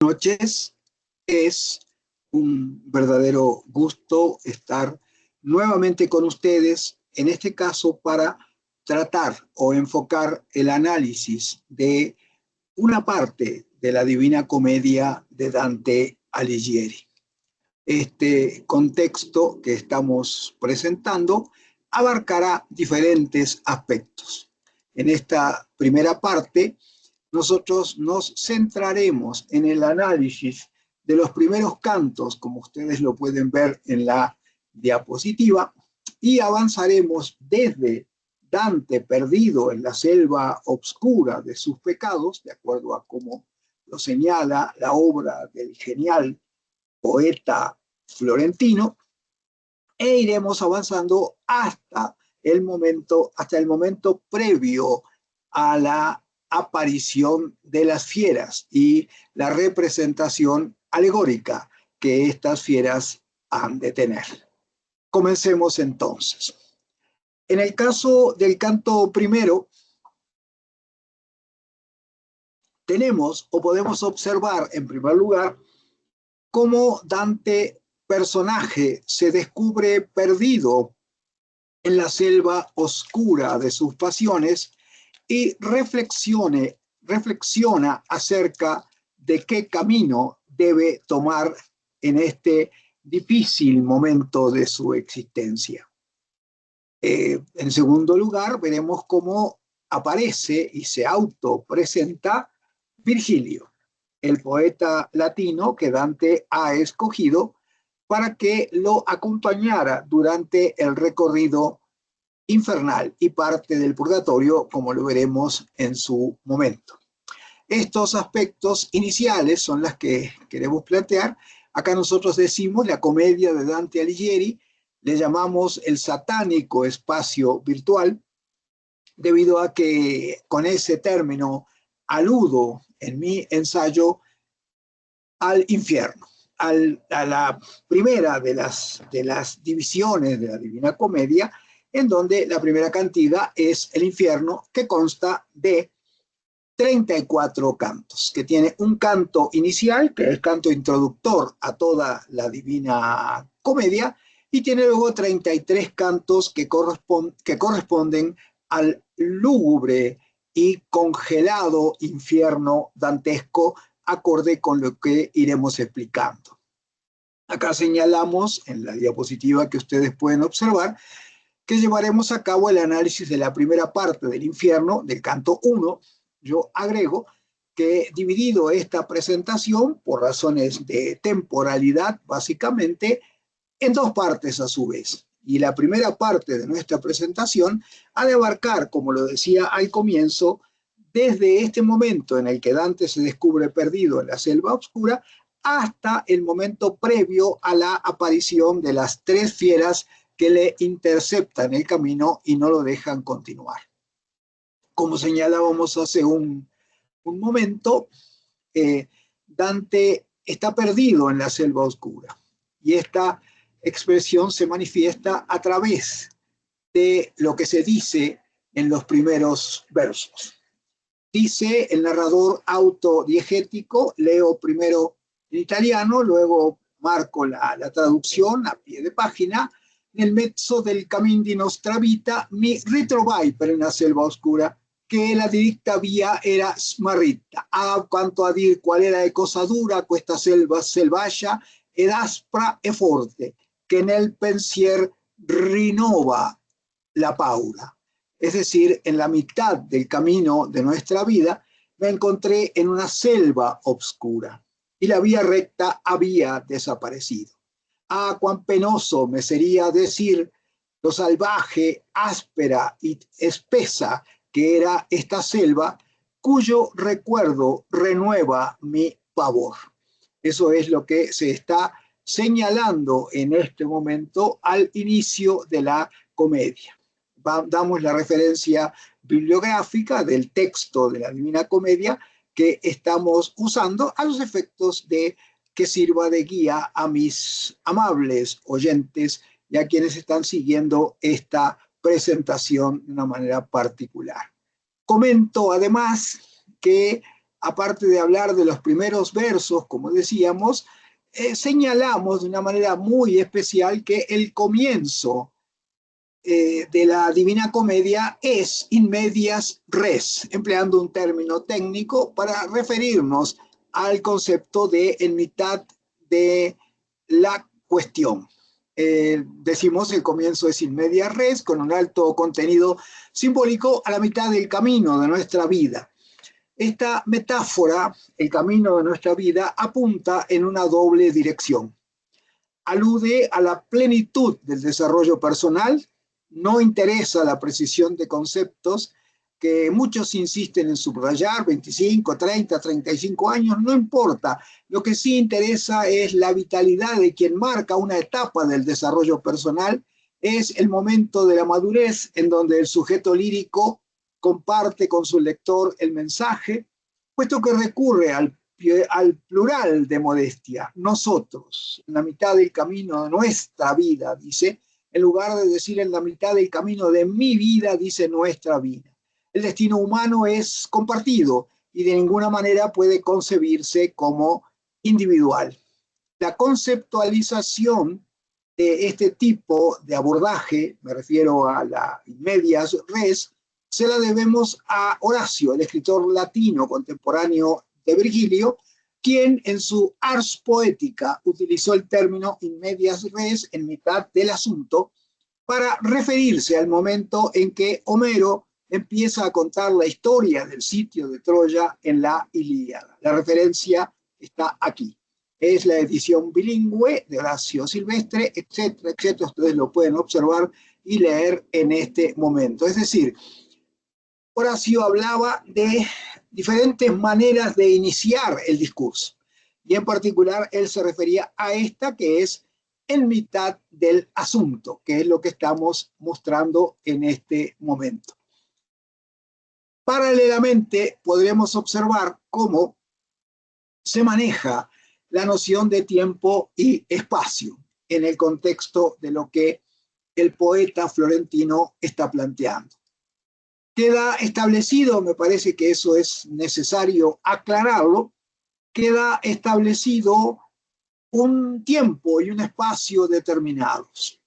Noches. Es un verdadero gusto estar nuevamente con ustedes, en este caso para tratar o enfocar el análisis de una parte de la Divina Comedia de Dante Alighieri. Este contexto que estamos presentando abarcará diferentes aspectos. En esta primera parte, nosotros nos centraremos en el análisis de los primeros cantos, como ustedes lo pueden ver en la diapositiva, y avanzaremos desde Dante perdido en la selva obscura de sus pecados, de acuerdo a cómo lo señala la obra del genial poeta florentino, e iremos avanzando hasta el momento previo a la aparición de las fieras y la representación alegórica que estas fieras han de tener. Comencemos entonces. En el caso del canto primero, tenemos o podemos observar en primer lugar cómo Dante, personaje, se descubre perdido en la selva oscura de sus pasiones y reflexiona acerca de qué camino debe tomar en este difícil momento de su existencia. En segundo lugar, veremos cómo aparece y se autopresenta Virgilio, el poeta latino que Dante ha escogido para que lo acompañara durante el recorrido infernal y parte del purgatorio, como lo veremos en su momento. Estos aspectos iniciales son las que queremos plantear. Acá nosotros decimos la comedia de Dante Alighieri, le llamamos el satánico espacio virtual, debido a que con ese término aludo en mi ensayo al infierno, a la primera de las divisiones de la Divina Comedia, en donde la primera cantidad es el infierno, que consta de 34 cantos, que tiene un canto inicial, que es el canto introductor a toda la Divina Comedia, y tiene luego 33 cantos que corresponden al lúgubre y congelado infierno dantesco, acorde con lo que iremos explicando. Acá señalamos en la diapositiva que ustedes pueden observar que llevaremos a cabo el análisis de la primera parte del infierno, del canto 1. Yo agrego que dividido esta presentación por razones de temporalidad, básicamente, en dos partes a su vez. Y la primera parte de nuestra presentación ha de abarcar, como lo decía al comienzo, desde este momento en el que Dante se descubre perdido en la selva oscura hasta el momento previo a la aparición de las tres fieras que le interceptan el camino y no lo dejan continuar. Como señalábamos hace un momento, Dante está perdido en la selva oscura y esta expresión se manifiesta a través de lo que se dice en los primeros versos. Dice el narrador autodiegético, leo primero en italiano, luego marco la traducción a pie de página. Nel mezzo del cammin di nostra vita mi ritrovai per una selva oscura, che la diritta via era smarrita. Quanto a dir qual era de cosa dura questa selva selvaggia ed aspra e forte, che nel pensier rinnova la paura. Es decir, en la mitad del camino de nuestra vida me encontré en una selva oscura y la vía recta había desaparecido. Ah, cuán penoso me sería decir lo salvaje, áspera y espesa que era esta selva, cuyo recuerdo renueva mi pavor. Eso es lo que se está señalando en este momento al inicio de la comedia. Damos la referencia bibliográfica del texto de la Divina Comedia que estamos usando a los efectos de que sirva de guía a mis amables oyentes y a quienes están siguiendo esta presentación de una manera particular. Comento además que aparte de hablar de los primeros versos, como decíamos, señalamos de una manera muy especial que el comienzo de la Divina Comedia es in medias res, empleando un término técnico para referirnos al concepto de en mitad de la cuestión. Decimos el comienzo es in medias res, con un alto contenido simbólico a la mitad del camino de nuestra vida. Esta metáfora, el camino de nuestra vida, apunta en una doble dirección. Alude a la plenitud del desarrollo personal, no interesa la precisión de conceptos que muchos insisten en subrayar, 25, 30, 35 años, no importa. Lo que sí interesa es la vitalidad de quien marca una etapa del desarrollo personal, es el momento de la madurez en donde el sujeto lírico comparte con su lector el mensaje, puesto que recurre al plural de modestia, nosotros, en la mitad del camino de nuestra vida, dice, en lugar de decir en la mitad del camino de mi vida, dice nuestra vida. El destino humano es compartido y de ninguna manera puede concebirse como individual. La conceptualización de este tipo de abordaje, me refiero a la medias res, se la debemos a Horacio, el escritor latino contemporáneo de Virgilio, quien en su Ars Poetica utilizó el término in medias res, en mitad del asunto, para referirse al momento en que Homero empieza a contar la historia del sitio de Troya en la Ilíada. La referencia está aquí. Es la edición bilingüe de Horacio Silvestre, etcétera, etcétera. Ustedes lo pueden observar y leer en este momento. Es decir, Horacio hablaba de diferentes maneras de iniciar el discurso. Y en particular, él se refería a esta que es en mitad del asunto, que es lo que estamos mostrando en este momento. Paralelamente, podremos observar cómo se maneja la noción de tiempo y espacio en el contexto de lo que el poeta florentino está planteando. Queda establecido, me parece que eso es necesario aclararlo, queda establecido un tiempo y un espacio determinados,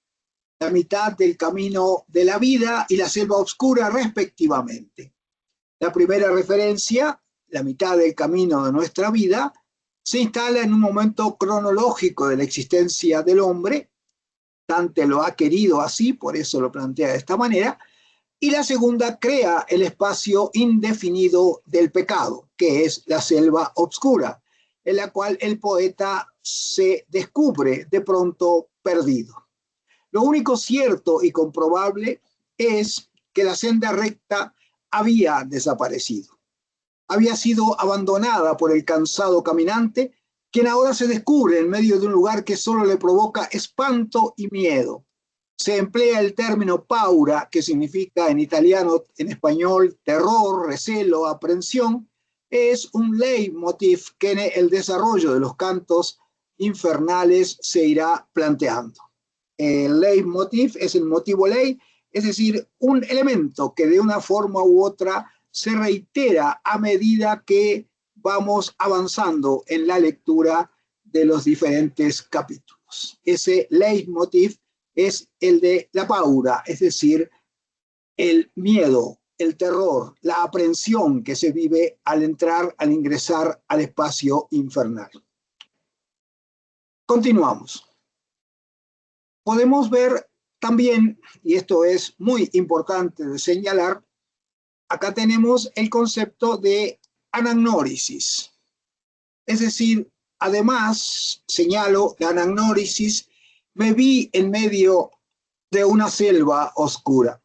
la mitad del camino de la vida y la selva oscura respectivamente. La primera referencia, la mitad del camino de nuestra vida, se instala en un momento cronológico de la existencia del hombre, Dante lo ha querido así, por eso lo plantea de esta manera, y la segunda crea el espacio indefinido del pecado, que es la selva oscura, en la cual el poeta se descubre de pronto perdido. Lo único cierto y comprobable es que la senda recta había desaparecido. Había sido abandonada por el cansado caminante, quien ahora se descubre en medio de un lugar que solo le provoca espanto y miedo. Se emplea el término paura, que significa en italiano, en español, terror, recelo, aprensión. Es un leitmotiv que en el desarrollo de los cantos infernales se irá planteando. El leitmotiv es el motivo ley, es decir, un elemento que de una forma u otra se reitera a medida que vamos avanzando en la lectura de los diferentes capítulos. Ese leitmotiv es el de la paura, es decir, el miedo, el terror, la aprensión que se vive al entrar, al ingresar al espacio infernal. Continuamos. Podemos ver también, y esto es muy importante de señalar, acá tenemos el concepto de anagnórisis. Es decir, además, señalo, la anagnórisis, me vi en medio de una selva oscura.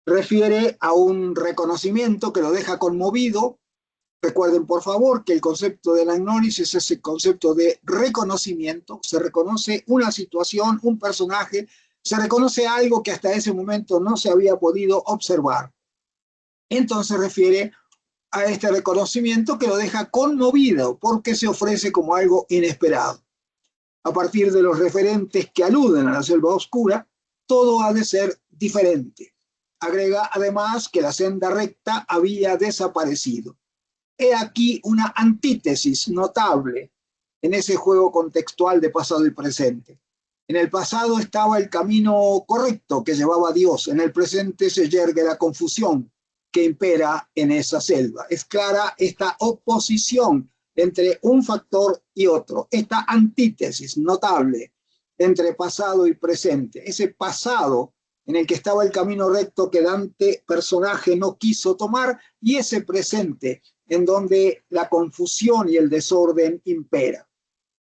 Refiere a un reconocimiento que lo deja conmovido. Recuerden, por favor, que el concepto de la anagnórisis es el concepto de reconocimiento. Se reconoce una situación, un personaje, se reconoce algo que hasta ese momento no se había podido observar. Entonces refiere a este reconocimiento que lo deja conmovido porque se ofrece como algo inesperado. A partir de los referentes que aluden a la selva oscura, todo ha de ser diferente. Agrega además que la senda recta había desaparecido. he aquí una antítesis notable en ese juego contextual de pasado y presente. En el pasado estaba el camino correcto que llevaba a Dios, en el presente se yergue la confusión que impera en esa selva. Es clara esta oposición entre un factor y otro, esta antítesis notable entre pasado y presente, ese pasado en el que estaba el camino recto que Dante, personaje, no quiso tomar, y ese presente en donde la confusión y el desorden impera.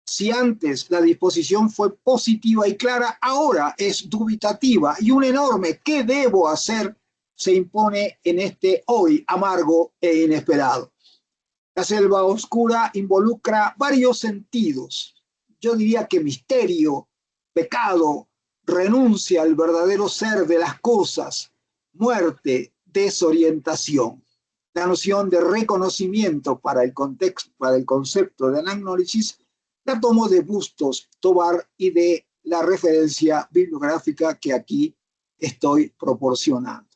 Si antes la disposición fue positiva y clara, ahora es dubitativa y un enorme ¿qué debo hacer? Se impone en este hoy amargo e inesperado. La selva oscura involucra varios sentidos. Yo diría que misterio, pecado, renuncia al verdadero ser de las cosas, muerte, desorientación. La noción de reconocimiento para el contexto, para el concepto de anagnórisis, la tomo de Bustos, Tobar y de la referencia bibliográfica que aquí estoy proporcionando.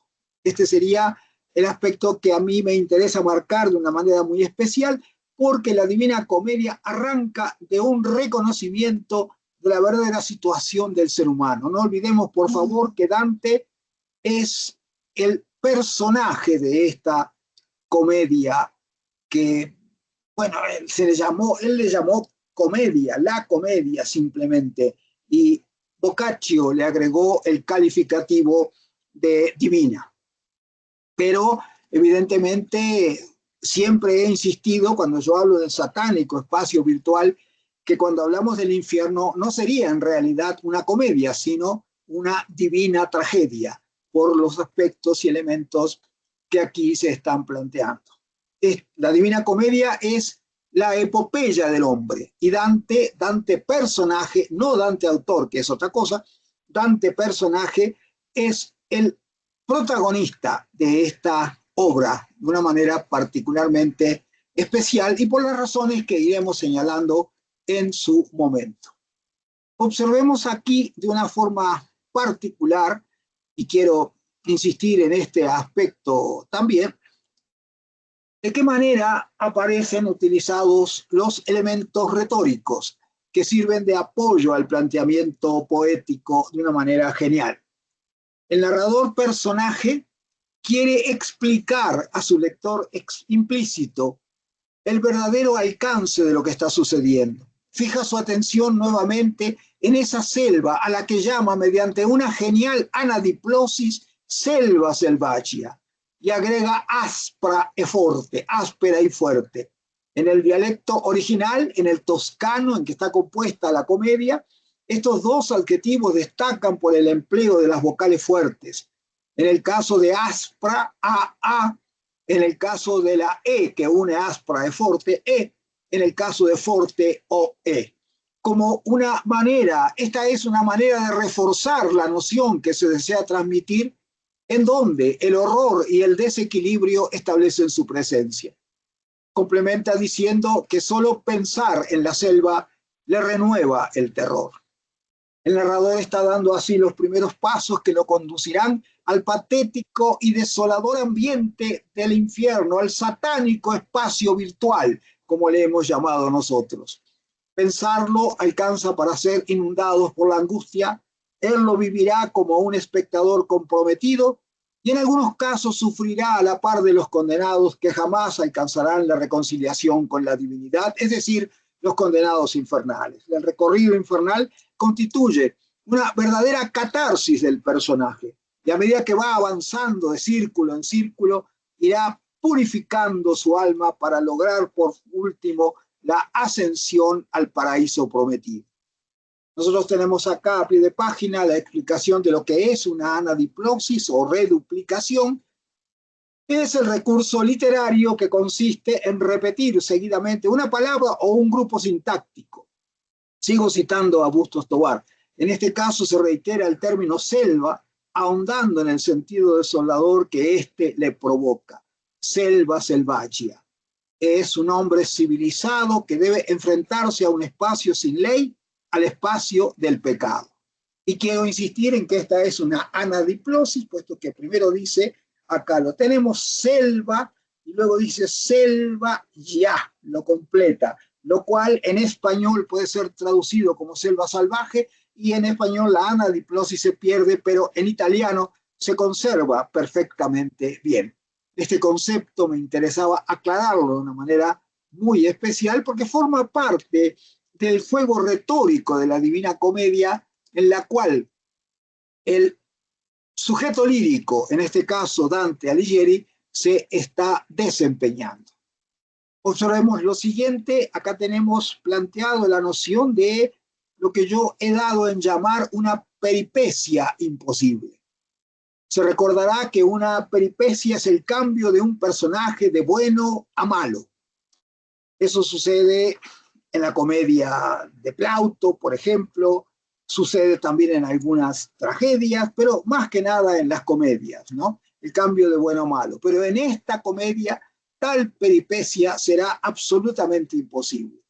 Este sería el aspecto que a mí me interesa marcar de una manera muy especial, porque la Divina Comedia arranca de un reconocimiento de la verdadera situación del ser humano. No olvidemos, por favor, que Dante es el personaje de esta comedia que, bueno, él le llamó comedia, la comedia simplemente, y Boccaccio le agregó el calificativo de divina. Pero evidentemente siempre he insistido cuando yo hablo del satánico espacio virtual, que cuando hablamos del infierno no sería en realidad una comedia, sino una divina tragedia, por los aspectos y elementos que aquí se están planteando. La Divina Comedia es la epopeya del hombre, y Dante personaje, no Dante autor, que es otra cosa, Dante personaje es el protagonista de esta obra de una manera particularmente especial y por las razones que iremos señalando en su momento. Observemos aquí de una forma particular, y quiero insistir en este aspecto también, de qué manera aparecen utilizados los elementos retóricos que sirven de apoyo al planteamiento poético de una manera genial. El narrador personaje quiere explicar a su lector implícito el verdadero alcance de lo que está sucediendo. Fija su atención nuevamente en esa selva a la que llama mediante una genial anadiplosis selva selvagia, y agrega áspera y fuerte. En el dialecto original, en el toscano en que está compuesta la comedia, estos dos adjetivos destacan por el empleo de las vocales fuertes. En el caso de áspera, a, en el caso de la e, que une áspera y forte, e, en el caso de forte, o, e. Como una manera, esta es una manera de reforzar la noción que se desea transmitir, en donde el horror y el desequilibrio establecen su presencia. Complementa diciendo que solo pensar en la selva le renueva el terror. El narrador está dando así los primeros pasos que lo conducirán al patético y desolador ambiente del infierno, al satánico espacio virtual, como le hemos llamado nosotros. Pensarlo alcanza para ser inundados por la angustia. Él lo vivirá como un espectador comprometido y en algunos casos sufrirá a la par de los condenados que jamás alcanzarán la reconciliación con la divinidad, es decir, los condenados infernales. El recorrido infernal constituye una verdadera catarsis del personaje, y a medida que va avanzando de círculo en círculo, irá purificando su alma para lograr por último la ascensión al paraíso prometido. Nosotros tenemos acá a pie de página la explicación de lo que es una anadiplosis o reduplicación. Es el recurso literario que consiste en repetir seguidamente una palabra o un grupo sintáctico. Sigo citando a Bustos Tobar. En este caso se reitera el término selva, ahondando en el sentido desolador que éste le provoca. Selva selvagia. Es un hombre civilizado que debe enfrentarse a un espacio sin ley, al espacio del pecado. Y quiero insistir en que esta es una anadiplosis, puesto que primero dice, acá lo tenemos, selva, y luego dice selva ya, lo completa, lo cual en español puede ser traducido como selva salvaje, y en español la anadiplosis se pierde, pero en italiano se conserva perfectamente bien. Este concepto me interesaba aclararlo de una manera muy especial porque forma parte del juego retórico de la Divina Comedia, en la cual el sujeto lírico, en este caso Dante Alighieri, se está desempeñando. Observemos lo siguiente, acá tenemos planteado la noción de lo que yo he dado en llamar una peripecia imposible. Se recordará que una peripecia es el cambio de un personaje de bueno a malo. Eso sucede en la comedia de Plauto, por ejemplo, sucede también en algunas tragedias, pero más que nada en las comedias, ¿no? El cambio de bueno a malo. Pero en esta comedia, tal peripecia será absolutamente imposible.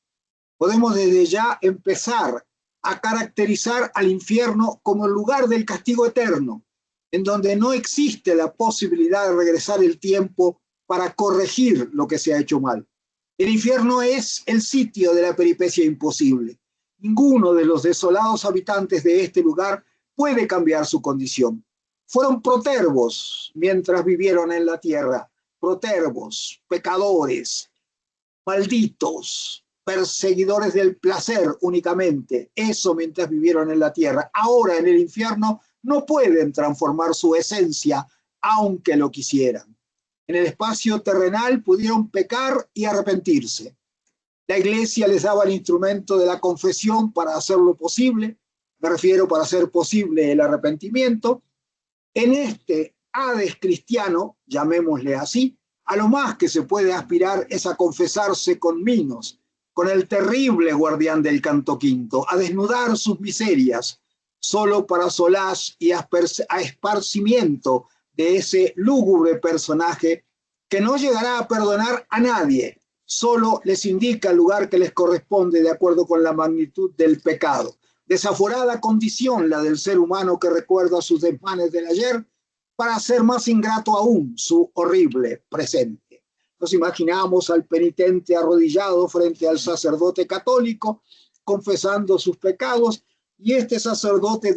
Podemos desde ya empezar a caracterizar al infierno como el lugar del castigo eterno, en donde no existe la posibilidad de regresar el tiempo para corregir lo que se ha hecho mal. El infierno es el sitio de la peripecia imposible. Ninguno de los desolados habitantes de este lugar puede cambiar su condición. Fueron protervos mientras vivieron en la tierra, protervos, pecadores, malditos, perseguidores del placer únicamente, eso mientras vivieron en la tierra. Ahora en el infierno no pueden transformar su esencia, aunque lo quisieran. En el espacio terrenal pudieron pecar y arrepentirse. La iglesia les daba el instrumento de la confesión para hacerlo posible, me refiero para hacer posible el arrepentimiento. En este Hades cristiano, llamémosle así, a lo más que se puede aspirar es a confesarse con Minos, con el terrible guardián del canto quinto, a desnudar sus miserias, solo para solaz y a esparcimiento de ese lúgubre personaje que no llegará a perdonar a nadie, solo les indica el lugar que les corresponde de acuerdo con la magnitud del pecado. Desaforada condición la del ser humano que recuerda sus desmanes del ayer para hacer más ingrato aún su horrible presente. Nos imaginamos al penitente arrodillado frente al sacerdote católico, confesando sus pecados, y este sacerdote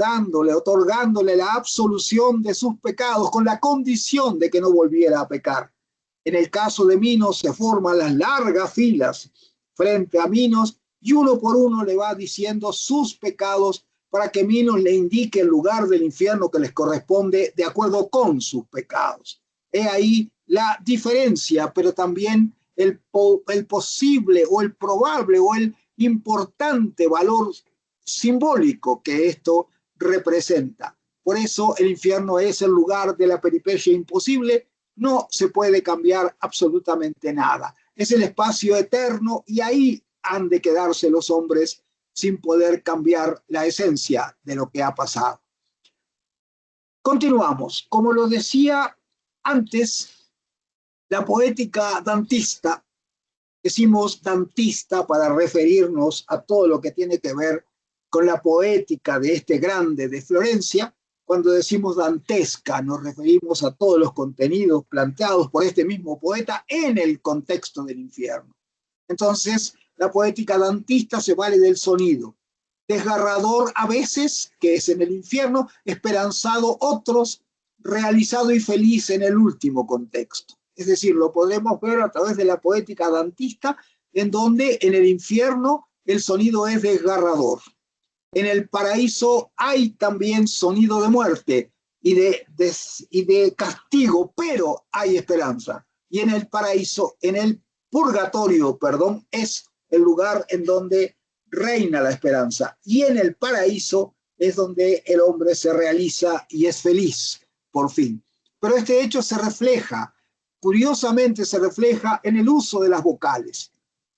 otorgándole la absolución de sus pecados con la condición de que no volviera a pecar. En el caso de Minos se forman las largas filas frente a Minos y uno por uno le va diciendo sus pecados para que Minos le indique el lugar del infierno que les corresponde de acuerdo con sus pecados. He ahí la diferencia, pero también el posible o el probable o el importante valor simbólico que esto representa. Por eso el infierno es el lugar de la peripecia imposible, no se puede cambiar absolutamente nada. Es el espacio eterno y ahí han de quedarse los hombres sin poder cambiar la esencia de lo que ha pasado. Continuamos. Como lo decía antes, la poética dantista, decimos dantista para referirnos a todo lo que tiene que ver con la poética de este grande de Florencia. Cuando decimos dantesca nos referimos a todos los contenidos planteados por este mismo poeta en el contexto del infierno. Entonces, la poética dantista se vale del sonido, desgarrador a veces, que es en el infierno, esperanzado otros, realizado y feliz en el último contexto. Es decir, lo podemos ver a través de la poética dantista, en donde en el infierno el sonido es desgarrador. En el paraíso hay también sonido de muerte y de castigo, pero hay esperanza. Y en el paraíso, en el purgatorio, perdón, es el lugar en donde reina la esperanza. Y en el paraíso es donde el hombre se realiza y es feliz, por fin. Pero este hecho se refleja, curiosamente se refleja en el uso de las vocales.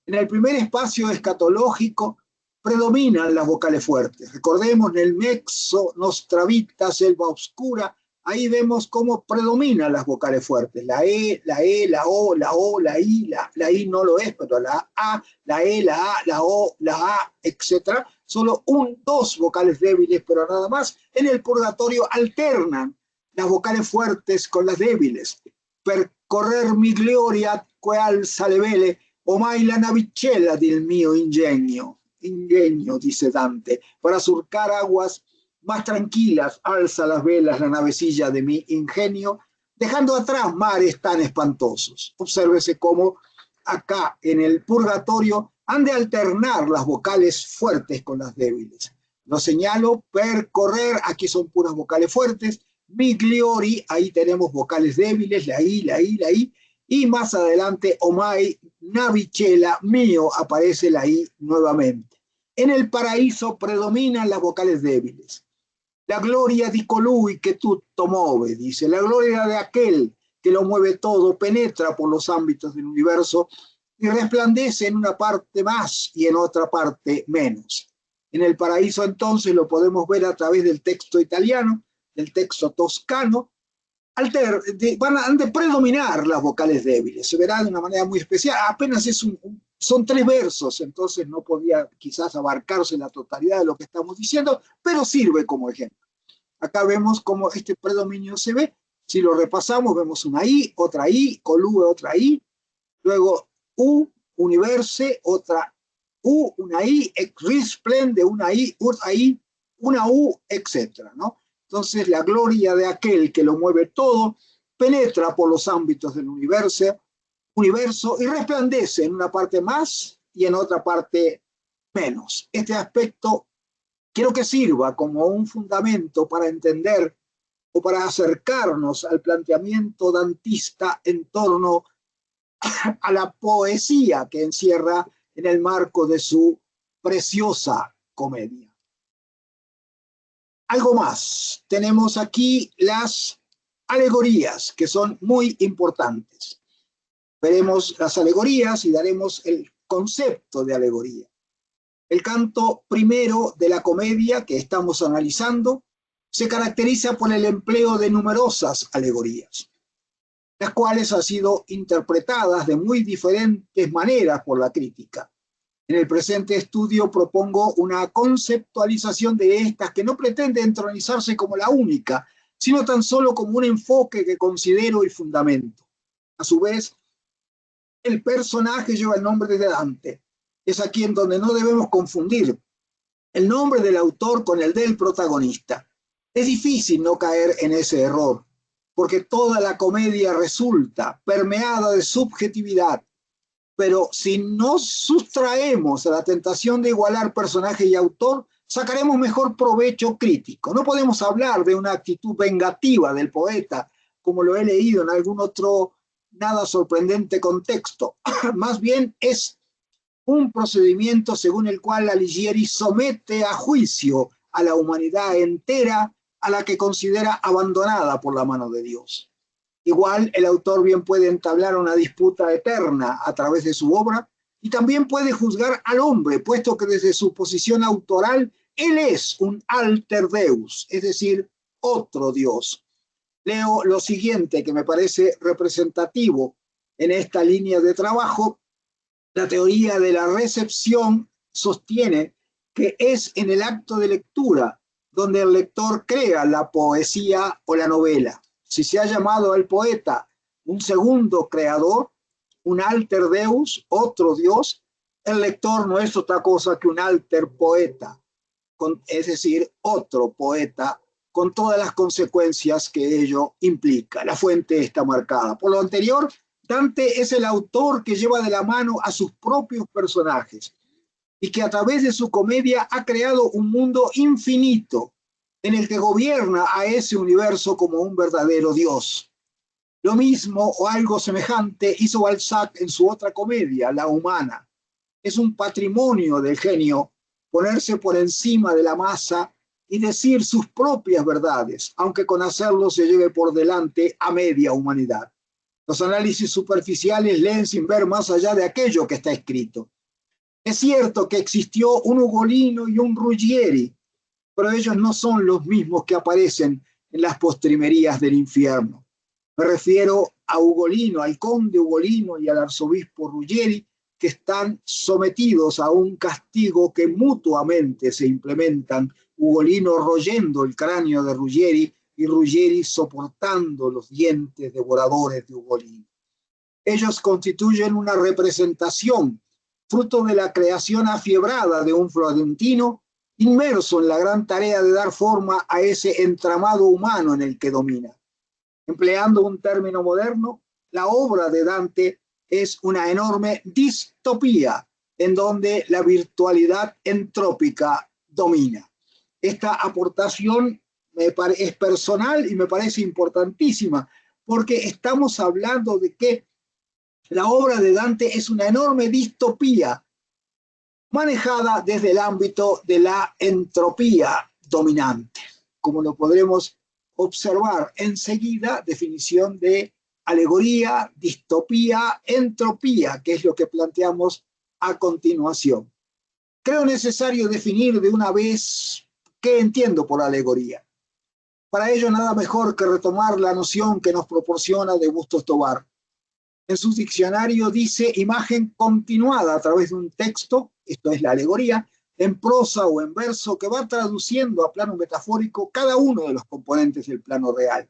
En el primer espacio escatológico predominan las vocales fuertes. Recordemos en el Mexo, Nostra Selva Oscura, ahí vemos cómo predominan las vocales fuertes. La E, la O, la I, la I no lo es, pero la A, la E, la A, la O, la A, etc. Solo dos vocales débiles, pero nada más. En el purgatorio alternan las vocales fuertes con las débiles. correr mi gloria qual salevele, o mai la navicella del mio ingegno. Ingegno, dice Dante, para surcar aguas más tranquilas, alza las velas la navecilla de mi ingenio, dejando atrás mares tan espantosos. Obsérvese cómo acá en el purgatorio han de alternar las vocales fuertes con las débiles. Lo señalo, percorrer, aquí son puras vocales fuertes, migliori, ahí tenemos vocales débiles, la I, la I, la I, y más adelante, omai, navicella, mío, aparece la I nuevamente. En el paraíso predominan las vocales débiles. La gloria di colui que tutto muove, dice, la gloria de aquel que lo mueve todo, penetra por los ámbitos del universo y resplandece en una parte más y en otra parte menos. En el paraíso entonces lo podemos ver a través del texto italiano, del texto toscano, han de predominar las vocales débiles, se verá de una manera muy especial, apenas son 3 versos, entonces no podía quizás abarcarse la totalidad de lo que estamos diciendo, pero sirve como ejemplo. Acá vemos cómo este predominio se ve, si lo repasamos vemos una I, otra I, colue, otra I, luego U, universe, otra U, una I, risplende, una I, una U, etc., ¿no? Entonces la gloria de aquel que lo mueve todo penetra por los ámbitos del universo y resplandece en una parte más y en otra parte menos. Este aspecto quiero que sirva como un fundamento para entender o para acercarnos al planteamiento dantista en torno a la poesía que encierra en el marco de su preciosa comedia. Algo más, tenemos aquí las alegorías, que son muy importantes. Veremos las alegorías y daremos el concepto de alegoría. El canto primero de la comedia que estamos analizando se caracteriza por el empleo de numerosas alegorías, las cuales han sido interpretadas de muy diferentes maneras por la crítica. En el presente estudio propongo una conceptualización de estas que no pretende entronizarse como la única, sino tan solo como un enfoque que considero el fundamento. A su vez, el personaje lleva el nombre de Dante. Es aquí en donde no debemos confundir el nombre del autor con el del protagonista. Es difícil no caer en ese error, porque toda la comedia resulta permeada de subjetividad. Pero si nos sustraemos a la tentación de igualar personaje y autor, sacaremos mejor provecho crítico. No podemos hablar de una actitud vengativa del poeta, como lo he leído en algún otro nada sorprendente contexto. Más bien es un procedimiento según el cual Alighieri somete a juicio a la humanidad entera a la que considera abandonada por la mano de Dios. Igual el autor bien puede entablar una disputa eterna a través de su obra y también puede juzgar al hombre, puesto que desde su posición autoral él es un alter deus, es decir, otro Dios. Leo lo siguiente que me parece representativo en esta línea de trabajo. La teoría de la recepción sostiene que es en el acto de lectura donde el lector crea la poesía o la novela. Si se ha llamado al poeta un segundo creador, un alter deus, otro Dios, el lector no es otra cosa que un alter poeta, es decir, otro poeta, con todas las consecuencias que ello implica. La fuente está marcada. Por lo anterior, Dante es el autor que lleva de la mano a sus propios personajes y que a través de su comedia ha creado un mundo infinito en el que gobierna a ese universo como un verdadero Dios. Lo mismo o algo semejante hizo Balzac en su otra comedia, La Humana. Es un patrimonio del genio ponerse por encima de la masa y decir sus propias verdades, aunque con hacerlo se lleve por delante a media humanidad. Los análisis superficiales leen sin ver más allá de aquello que está escrito. Es cierto que existió un Ugolino y un Ruggieri, pero ellos no son los mismos que aparecen en las postrimerías del infierno. Me refiero a Ugolino, al conde Ugolino y al arzobispo Ruggieri, que están sometidos a un castigo que mutuamente se implementan, Ugolino royendo el cráneo de Ruggieri y Ruggieri soportando los dientes devoradores de Ugolino. Ellos constituyen una representación, fruto de la creación afiebrada de un florentino inmerso en la gran tarea de dar forma a ese entramado humano en el que domina. Empleando un término moderno, la obra de Dante es una enorme distopía en donde la virtualidad entrópica domina. Esta aportación es personal y me parece importantísima, porque estamos hablando de que la obra de Dante es una enorme distopía manejada desde el ámbito de la entropía dominante, como lo podremos observar enseguida. Definición de alegoría, distopía, entropía, que es lo que planteamos a continuación. Creo necesario definir de una vez qué entiendo por alegoría. Para ello, nada mejor que retomar la noción que nos proporciona de Bustos Tobar. En su diccionario dice imagen continuada a través de un texto, esto es la alegoría, en prosa o en verso, que va traduciendo a plano metafórico cada uno de los componentes del plano real.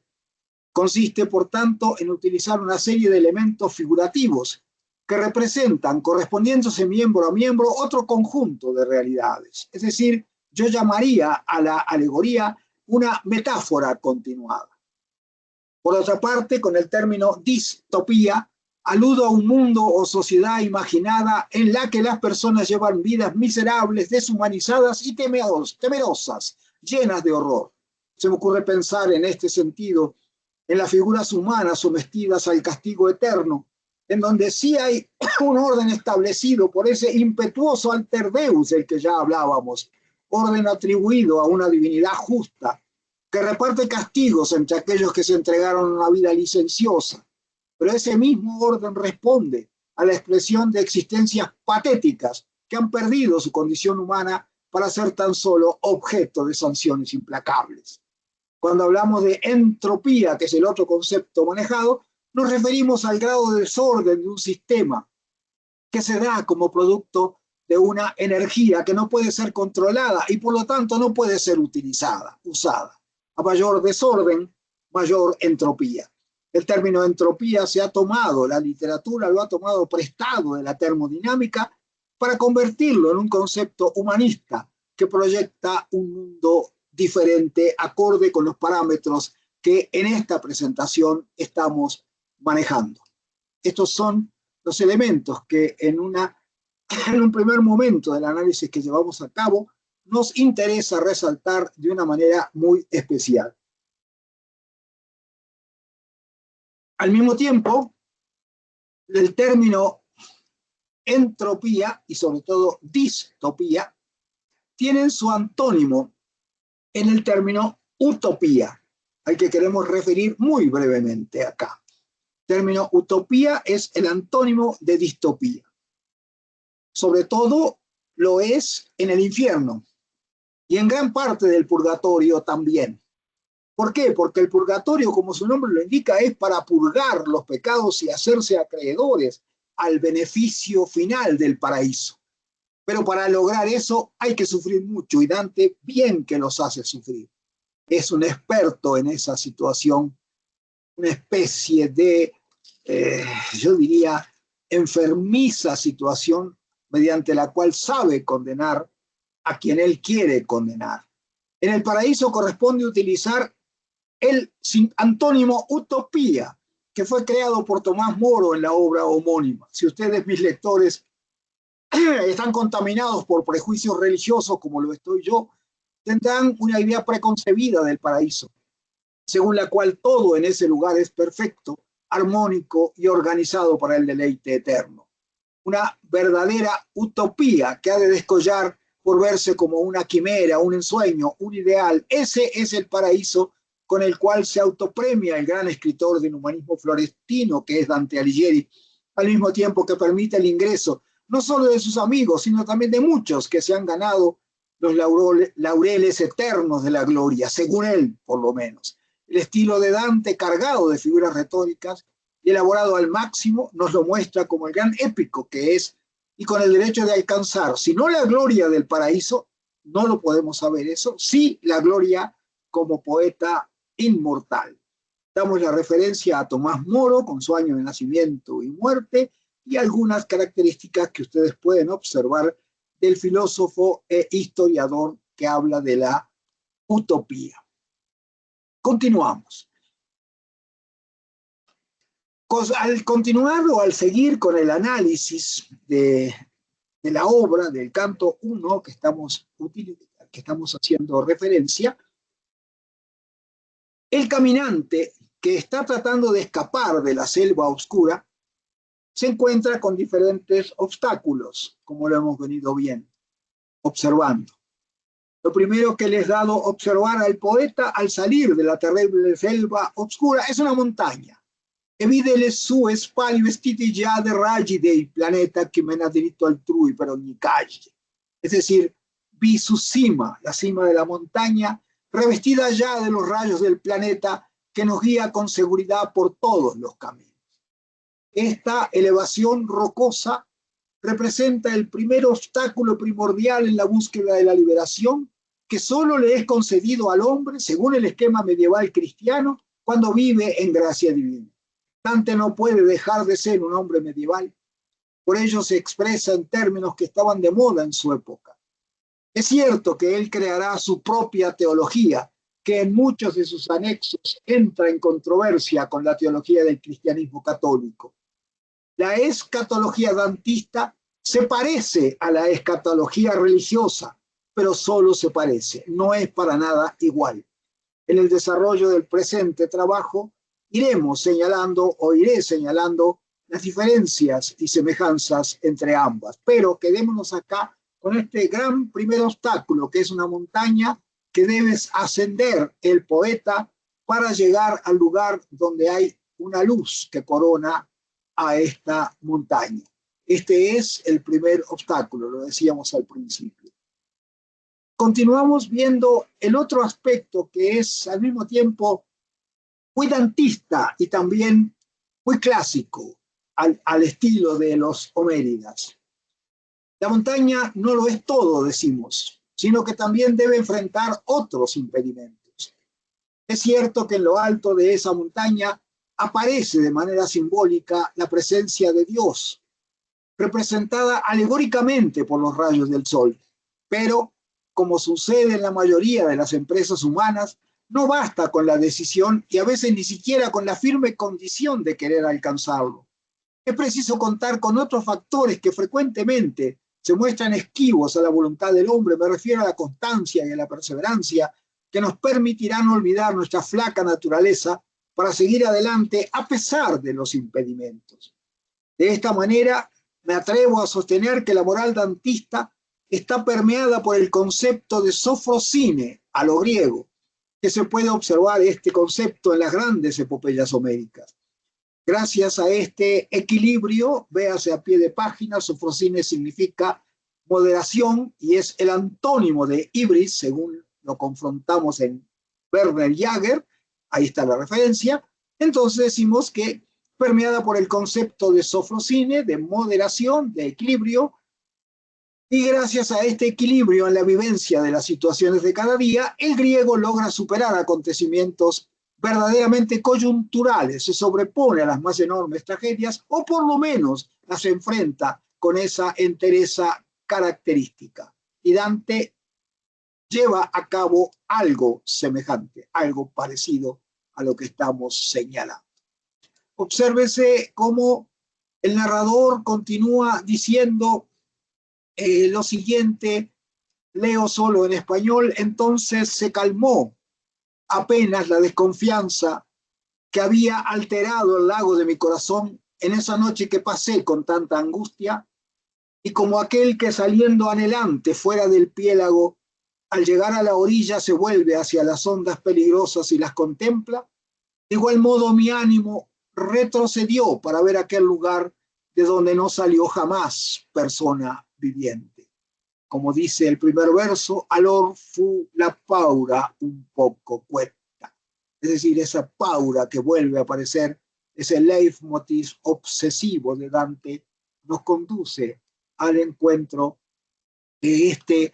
Consiste, por tanto, en utilizar una serie de elementos figurativos que representan, correspondiéndose miembro a miembro, otro conjunto de realidades. Es decir, yo llamaría a la alegoría una metáfora continuada. Por otra parte, con el término distopía, aludo a un mundo o sociedad imaginada en la que las personas llevan vidas miserables, deshumanizadas y temerosas, llenas de horror. Se me ocurre pensar en este sentido en las figuras humanas sometidas al castigo eterno, en donde sí hay un orden establecido por ese impetuoso alter deus del que ya hablábamos, orden atribuido a una divinidad justa, que reparte castigos entre aquellos que se entregaron a una vida licenciosa. Pero ese mismo orden responde a la expresión de existencias patéticas que han perdido su condición humana para ser tan solo objeto de sanciones implacables. Cuando hablamos de entropía, que es el otro concepto manejado, nos referimos al grado de desorden de un sistema que se da como producto de una energía que no puede ser controlada y por lo tanto no puede ser usada. A mayor desorden, mayor entropía. El término entropía se ha tomado, la literatura lo ha tomado prestado de la termodinámica para convertirlo en un concepto humanista que proyecta un mundo diferente, acorde con los parámetros que en esta presentación estamos manejando. Estos son los elementos que en un primer momento del análisis que llevamos a cabo nos interesa resaltar de una manera muy especial. Al mismo tiempo, el término entropía y sobre todo distopía tienen su antónimo en el término utopía, al que queremos referir muy brevemente acá. El término utopía es el antónimo de distopía. Sobre todo lo es en el infierno y en gran parte del purgatorio también. ¿Por qué? Porque el purgatorio, como su nombre lo indica, es para purgar los pecados y hacerse acreedores al beneficio final del paraíso. Pero para lograr eso hay que sufrir mucho y Dante bien que los hace sufrir. Es un experto en esa situación, una especie de, yo diría, enfermiza situación mediante la cual sabe condenar a quien él quiere condenar. En el paraíso corresponde utilizar el antónimo utopía, que fue creado por Tomás Moro en la obra homónima. Si ustedes, mis lectores, están contaminados por prejuicios religiosos, como lo estoy yo, tendrán una idea preconcebida del paraíso, según la cual todo en ese lugar es perfecto, armónico y organizado para el deleite eterno. Una verdadera utopía que ha de descollar por verse como una quimera, un ensueño, un ideal. Ese es el paraíso con el cual se autopremia el gran escritor del humanismo florentino, que es Dante Alighieri, al mismo tiempo que permite el ingreso no solo de sus amigos, sino también de muchos que se han ganado los laureles eternos de la gloria, según él, por lo menos. El estilo de Dante, cargado de figuras retóricas y elaborado al máximo, nos lo muestra como el gran épico que es, y con el derecho de alcanzar, si no la gloria del paraíso, no lo podemos saber eso, sí la gloria como poeta inmortal. Damos la referencia a Tomás Moro con su año de nacimiento y muerte y algunas características que ustedes pueden observar del filósofo e historiador que habla de la utopía. Continuamos. Al continuar o al seguir con el análisis de la obra del canto 1 que estamos haciendo referencia, el caminante que está tratando de escapar de la selva oscura se encuentra con diferentes obstáculos, como lo hemos venido bien observando. Lo primero que les he dado observar al poeta al salir de la terrible selva oscura es una montaña. E vide lassù spali vestiti già de raggi dei planeta che me ne ha diritto altrui per ogni calle. Es decir, vi su cima, la cima de la montaña, revestida ya de los rayos del planeta que nos guía con seguridad por todos los caminos. Esta elevación rocosa representa el primer obstáculo primordial en la búsqueda de la liberación que solo le es concedido al hombre, según el esquema medieval cristiano, cuando vive en gracia divina. Dante no puede dejar de ser un hombre medieval, por ello se expresa en términos que estaban de moda en su época. Es cierto que él creará su propia teología, que en muchos de sus anexos entra en controversia con la teología del cristianismo católico. La escatología dantista se parece a la escatología religiosa, pero solo se parece, no es para nada igual. En el desarrollo del presente trabajo iré señalando las diferencias y semejanzas entre ambas, pero quedémonos acá con este gran primer obstáculo, que es una montaña que debes ascender el poeta para llegar al lugar donde hay una luz que corona a esta montaña. Este es el primer obstáculo, lo decíamos al principio. Continuamos viendo el otro aspecto que es al mismo tiempo muy dantista y también muy clásico al estilo de los Homéridas. La montaña no lo es todo, decimos, sino que también debe enfrentar otros impedimentos. Es cierto que en lo alto de esa montaña aparece de manera simbólica la presencia de Dios, representada alegóricamente por los rayos del sol, pero como sucede en la mayoría de las empresas humanas, no basta con la decisión y a veces ni siquiera con la firme condición de querer alcanzarlo. Es preciso contar con otros factores que frecuentemente se muestran esquivos a la voluntad del hombre. Me refiero a la constancia y a la perseverancia que nos permitirán olvidar nuestra flaca naturaleza para seguir adelante a pesar de los impedimentos. De esta manera, me atrevo a sostener que la moral dantista está permeada por el concepto de sofrosine, a lo griego, que se puede observar este concepto en las grandes epopeyas homéricas. Gracias a este equilibrio, véase a pie de página, sofrosine significa moderación y es el antónimo de ibris, según lo confrontamos en Werner Jaeger, ahí está la referencia. Entonces decimos que permeada por el concepto de sofrosine, de moderación, de equilibrio, y gracias a este equilibrio en la vivencia de las situaciones de cada día, el griego logra superar acontecimientos verdaderamente coyunturales, se sobrepone a las más enormes tragedias, o por lo menos las enfrenta con esa entereza característica. Y Dante lleva a cabo algo semejante, algo parecido a lo que estamos señalando. Obsérvese cómo el narrador continúa diciendo lo siguiente, leo solo en español: entonces se calmó apenas la desconfianza que había alterado el lago de mi corazón en esa noche que pasé con tanta angustia, y como aquel que saliendo anhelante fuera del piélago, al llegar a la orilla se vuelve hacia las ondas peligrosas y las contempla, de igual modo mi ánimo retrocedió para ver aquel lugar de donde no salió jamás persona viviente. Como dice el primer verso, allor fu la paura un poco questa. Es decir, esa paura que vuelve a aparecer, ese leitmotiv obsesivo de Dante, nos conduce al encuentro de este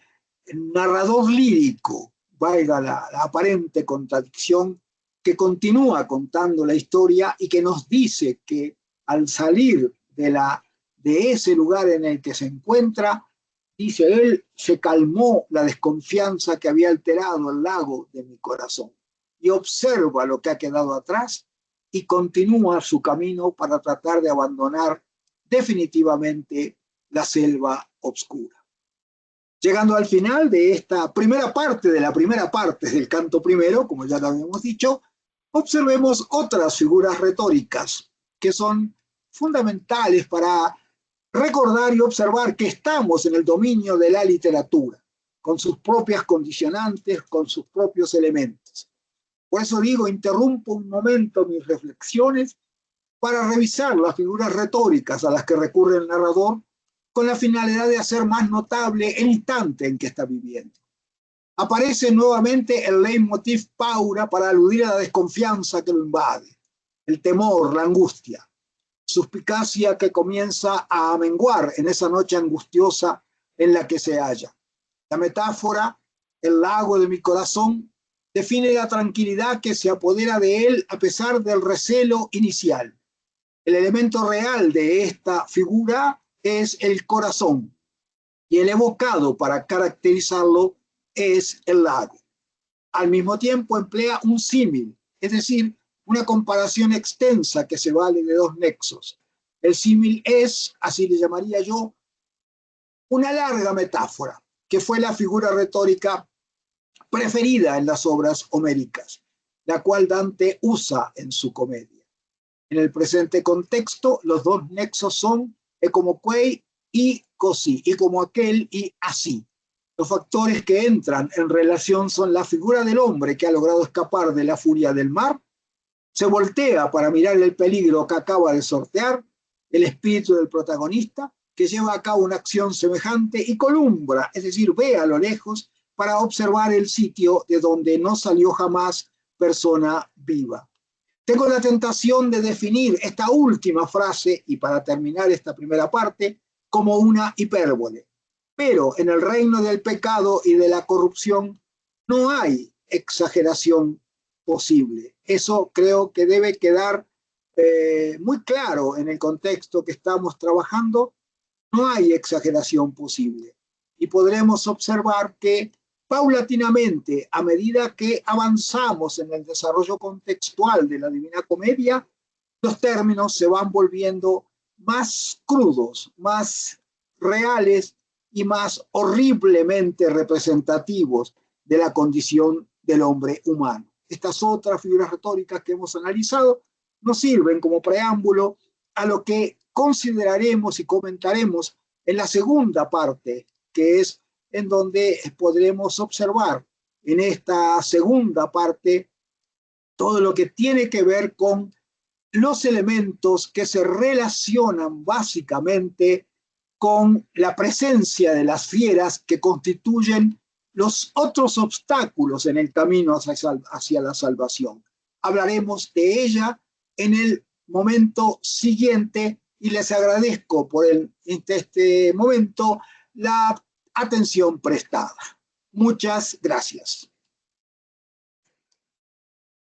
narrador lírico, valga la aparente contradicción, que continúa contando la historia y que nos dice que al salir de ese lugar en el que se encuentra, dice él, se calmó la desconfianza que había alterado el lago de mi corazón y observa lo que ha quedado atrás y continúa su camino para tratar de abandonar definitivamente la selva oscura. Llegando al final de esta primera parte de la primera parte del canto primero, como ya lo habíamos dicho, observemos otras figuras retóricas que son fundamentales para recordar y observar que estamos en el dominio de la literatura, con sus propias condicionantes, con sus propios elementos. Por eso digo, interrumpo un momento mis reflexiones para revisar las figuras retóricas a las que recurre el narrador con la finalidad de hacer más notable el instante en que está viviendo. Aparece nuevamente el leitmotiv Paura para aludir a la desconfianza que lo invade, el temor, la angustia, suspicacia que comienza a menguar en esa noche angustiosa en la que se halla. La metáfora, el lago de mi corazón, define la tranquilidad que se apodera de él a pesar del recelo inicial. El elemento real de esta figura es el corazón y el evocado para caracterizarlo es el lago. Al mismo tiempo emplea un símil, es decir, una comparación extensa que se vale de dos nexos. El símil es, así le llamaría yo, una larga metáfora, que fue la figura retórica preferida en las obras homéricas, la cual Dante usa en su comedia. En el presente contexto, los dos nexos son e como quei y così, y como aquel y así. Los factores que entran en relación son la figura del hombre que ha logrado escapar de la furia del mar, se voltea para mirar el peligro que acaba de sortear, el espíritu del protagonista, que lleva a cabo una acción semejante y columbra, es decir, ve a lo lejos para observar el sitio de donde no salió jamás persona viva. Tengo la tentación de definir esta última frase, y para terminar esta primera parte, como una hipérbole. Pero en el reino del pecado y de la corrupción no hay exageración posible. Eso creo que debe quedar muy claro en el contexto que estamos trabajando. No hay exageración posible. Y podremos observar que paulatinamente, a medida que avanzamos en el desarrollo contextual de la Divina Comedia, los términos se van volviendo más crudos, más reales y más horriblemente representativos de la condición del hombre humano. Estas otras figuras retóricas que hemos analizado nos sirven como preámbulo a lo que consideraremos y comentaremos en la segunda parte, que es en donde podremos observar en esta segunda parte todo lo que tiene que ver con los elementos que se relacionan básicamente con la presencia de las fieras que constituyen los otros obstáculos en el camino hacia la salvación. Hablaremos de ella en el momento siguiente y les agradezco por este momento la atención prestada. Muchas gracias.